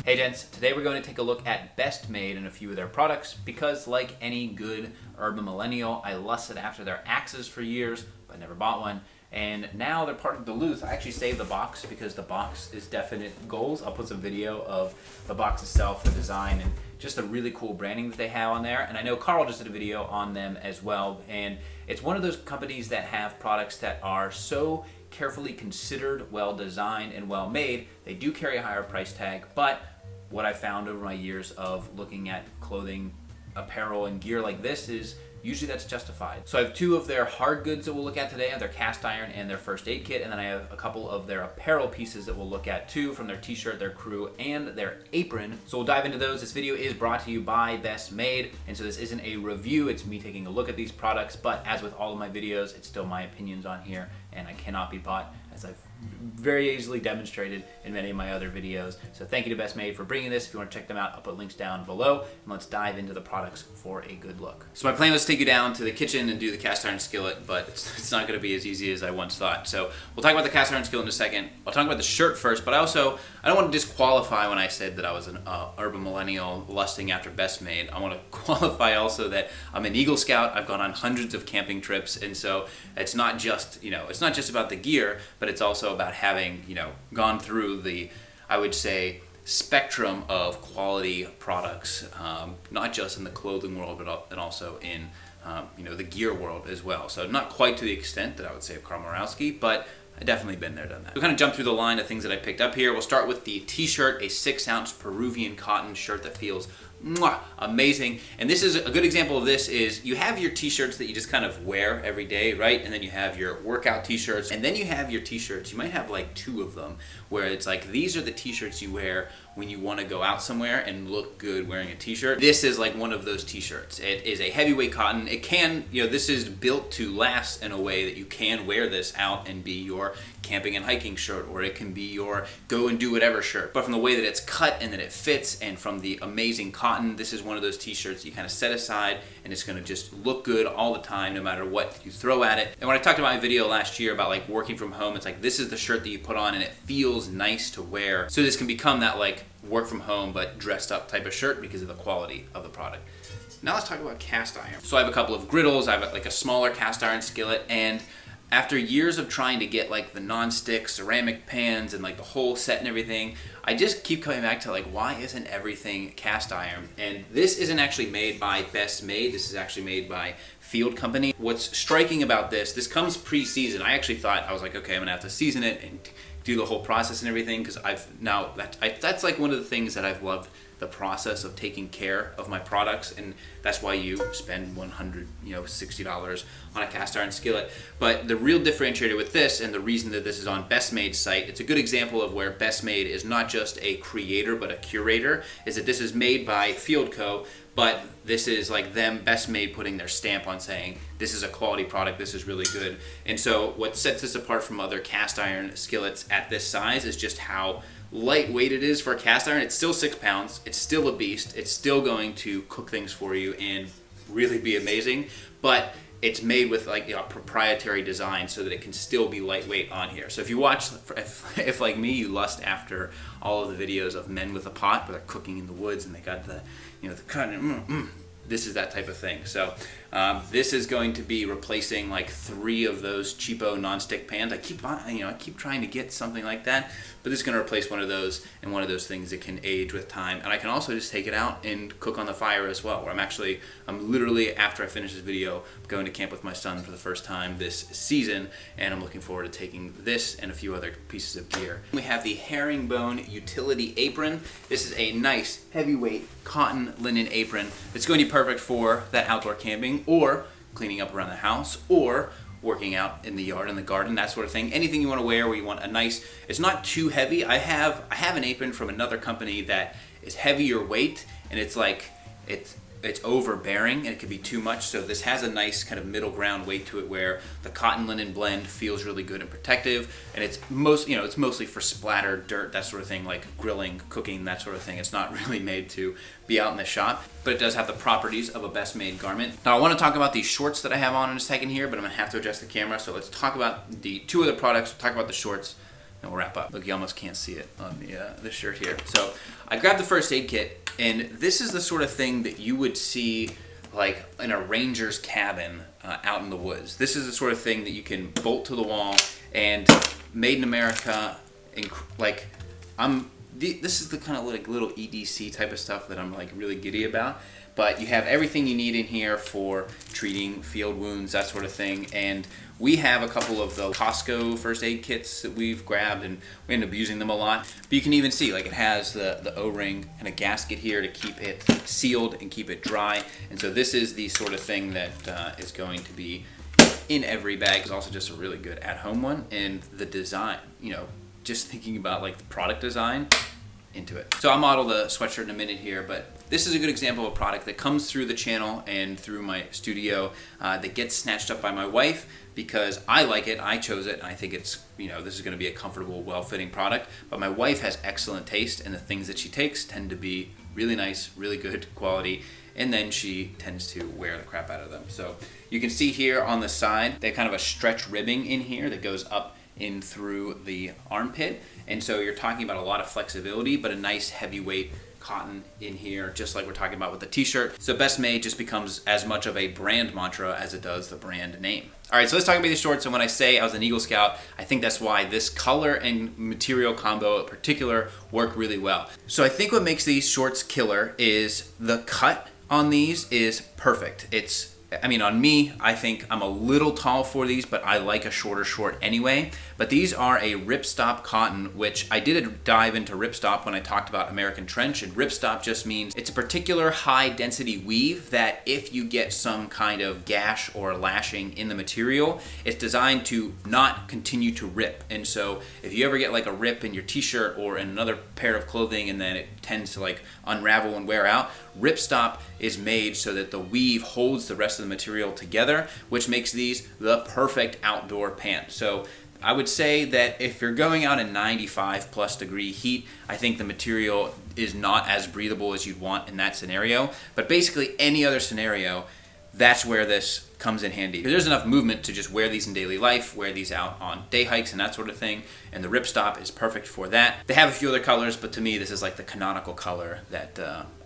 Hey gents, today we're going to take a look at Best Made and a few of their products because like any good urban millennial, I lusted after their axes for years, but never bought one. And now they're part of Duluth. I actually saved the box because the box is definite goals. I'll put some video of the box itself, the design, and just the really cool branding that they have on there. And I know Carl just did a video on them as well. And it's one of those companies that have products that are so carefully considered, well designed, and well made. They do carry a higher price tag, but what I found over my years of looking at clothing, apparel, and gear like this is usually that's justified. So I have two of their hard goods that we'll look at today, their cast iron and their first aid kit, and then I have a couple of their apparel pieces that we'll look at too, from their t-shirt, their crew, and their apron. So we'll dive into those. This video is brought to you by Best Made, and so this isn't a review, it's me taking a look at these products, but as with all of my videos, it's still my opinions on here, and I cannot be bought, as I've very easily demonstrated in many of my other videos. So thank you to Best Made for bringing this. If you want to check them out, I'll put links down below, and let's dive into the products for a good look. So my plan was to take you down to the kitchen and do the cast iron skillet, but it's not going to be as easy as I once thought. So we'll talk about the cast iron skillet in a second. I'll talk about the shirt first, but I don't want to disqualify when I said that I was an urban millennial lusting after Best Made. I want to qualify also that I'm an Eagle Scout. I've gone on hundreds of camping trips, and so it's not just, it's not just about the gear, but it's also about having, gone through the, I would say, spectrum of quality products, not just in the clothing world, but also in, the gear world as well. So not quite to the extent that I would say of Carl Morowski, but I've definitely been there, done that. We'll kind of jump through the line of things that I picked up here. We'll start with the t-shirt, a 6-ounce Peruvian cotton shirt that feels amazing. And this is a good example of this is you have your t-shirts that you just kind of wear every day, right? And then you have your workout t-shirts, and then you have your t-shirts. You might have like 2 of them where it's like these are the t-shirts you wear when you want to go out somewhere and look good wearing a t-shirt. This is like one of those t-shirts. It is a heavyweight cotton. It can, this is built to last in a way that you can wear this out and be your camping and hiking shirt, or it can be your go and do whatever shirt. But from the way that it's cut and that it fits, and from the amazing cotton, this is one of those t-shirts you kind of set aside and it's going to just look good all the time no matter what you throw at it. And when I talked about my video last year about like working from home, it's like this is the shirt that you put on and it feels nice to wear. So this can become that like work from home but dressed up type of shirt because of the quality of the product. Now let's talk about cast iron. So I have a couple of griddles, I have like a smaller cast iron skillet, and after years of trying to get like the non-stick ceramic pans and like the whole set and everything, I just keep coming back to like, why isn't everything cast iron? And this isn't actually made by Best Made. This is actually made by Field Company. What's striking about this comes pre-season. I actually thought, I was like, okay, I'm gonna have to season it and do the whole process and everything, because that's like one of the things that I've loved, the process of taking care of my products, and that's why you spend $60 on a cast iron skillet. But the real differentiator with this, and the reason that this is on Best Made's site, it's a good example of where Best Made is not just a creator but a curator, is that this is made by Field Co., but this is like them, Best Made, putting their stamp on saying, this is a quality product, this is really good. And so what sets this apart from other cast iron skillets at this size is just how lightweight it is for a cast iron. It's still 6 pounds, it's still a beast, it's still going to cook things for you and really be amazing, but it's made with like a proprietary design so that it can still be lightweight on here. So if you watch, if like me, you lust after all of the videos of men with a pot where they're cooking in the woods and they got the, the cutting, this is that type of thing. So this is going to be replacing like 3 of those cheapo non-stick pans. I keep trying to get something like that, but this is going to replace one of those, and one of those things that can age with time. And I can also just take it out and cook on the fire as well, where I'm literally, after I finish this video, going to camp with my son for the first time this season, and I'm looking forward to taking this and a few other pieces of gear. We have the Herringbone utility apron. This is a nice heavyweight cotton linen apron that's going to be perfect for that outdoor camping, or cleaning up around the house, or working out in the yard, in the garden, that sort of thing. Anything you want to wear where you want a nice, it's not too heavy. I have an apron from another company that is heavier weight, and it's like, it's overbearing and it could be too much. So this has a nice kind of middle ground weight to it where the cotton linen blend feels really good and protective, and it's mostly for splatter, dirt, that sort of thing, like grilling, cooking, that sort of thing. It's not really made to be out in the shop, but it does have the properties of a Best Made garment. Now I want to talk about these shorts that I have on in a second here, but I'm gonna have to adjust the camera. So let's talk about the 2 other products. We'll talk about the shorts. and we'll wrap up. Look, you almost can't see it on the shirt here. So I grabbed the first aid kit, and this is the sort of thing that you would see like in a ranger's cabin out in the woods. This is the sort of thing that you can bolt to the wall, and made in America. This is the kind of like little EDC type of stuff that I'm like really giddy about. But you have everything you need in here for treating field wounds, that sort of thing. And we have a couple of the Costco first aid kits that we've grabbed, and we end up using them a lot. But you can even see, like, it has the O-ring and a gasket here to keep it sealed and keep it dry. And so this is the sort of thing that is going to be in every bag. It's also just a really good at-home one. And the design, you know, just thinking about like the product design, into it. So I'll model the sweatshirt in a minute here, but this is a good example of a product that comes through the channel and through my studio that gets snatched up by my wife because I like it, I chose it, and I think it's, you know, this is going to be a comfortable, well-fitting product. But my wife has excellent taste, and the things that she takes tend to be really nice, really good quality, and then she tends to wear the crap out of them. So you can see here on the side, they have kind of a stretch ribbing in here that goes up in through the armpit, and so you're talking about a lot of flexibility, but a nice heavyweight cotton in here, just like we're talking about with the t-shirt. So Best Made just becomes as much of a brand mantra as it does the brand name. All right, so let's talk about these shorts. And when I say I was an Eagle Scout, I think that's why this color and material combo in particular work really well. So I think what makes these shorts killer is the cut on these is perfect. On me, I think I'm a little tall for these, but I like a shorter short anyway. But these are a Ripstop cotton, which I did a dive into Ripstop when I talked about American Trench, and Ripstop just means it's a particular high density weave that if you get some kind of gash or lashing in the material, it's designed to not continue to rip. And so if you ever get like a rip in your t-shirt or in another pair of clothing and then it tends to like unravel and wear out, Ripstop is made so that the weave holds the rest of the material together, which makes these the perfect outdoor pant. So I would say that if you're going out in 95 plus degree heat, I think the material is not as breathable as you'd want in that scenario. But basically any other scenario, that's where this comes in handy. There's enough movement to just wear these in daily life, wear these out on day hikes and that sort of thing, and the Ripstop is perfect for that. They have a few other colors, but to me this is like the canonical color that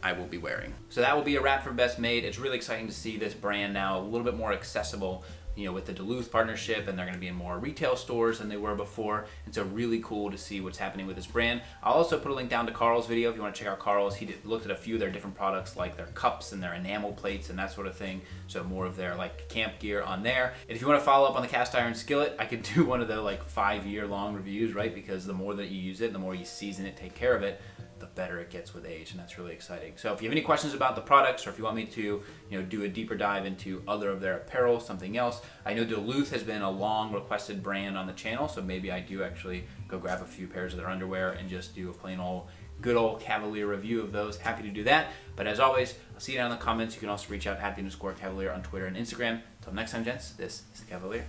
I will be wearing. So that will be a wrap for Best Made. It's really exciting to see this brand now a little bit more accessible, you know, with the Duluth partnership, and they're going to be in more retail stores than they were before. And so really cool to see what's happening with this brand. I'll also put a link down to Carl's video if you want to check out Carl's. He looked at a few of their different products, like their cups and their enamel plates and that sort of thing. So more of their like camp gear on there. And if you want to follow up on the cast iron skillet, I could do one of the like 5-year long reviews, right? Because the more that you use it, the more you season it, take care of it, the better it gets with age, and that's really exciting. So if you have any questions about the products, or if you want me to, you know, do a deeper dive into other of their apparel, something else, I know Duluth has been a long requested brand on the channel, so maybe I do actually go grab a few pairs of their underwear and just do a plain old, good old Cavalier review of those. Happy to do that. But as always, I'll see you down in the comments. You can also reach out @the_Cavalier on Twitter and Instagram. Until next time, gents, this is the Cavalier.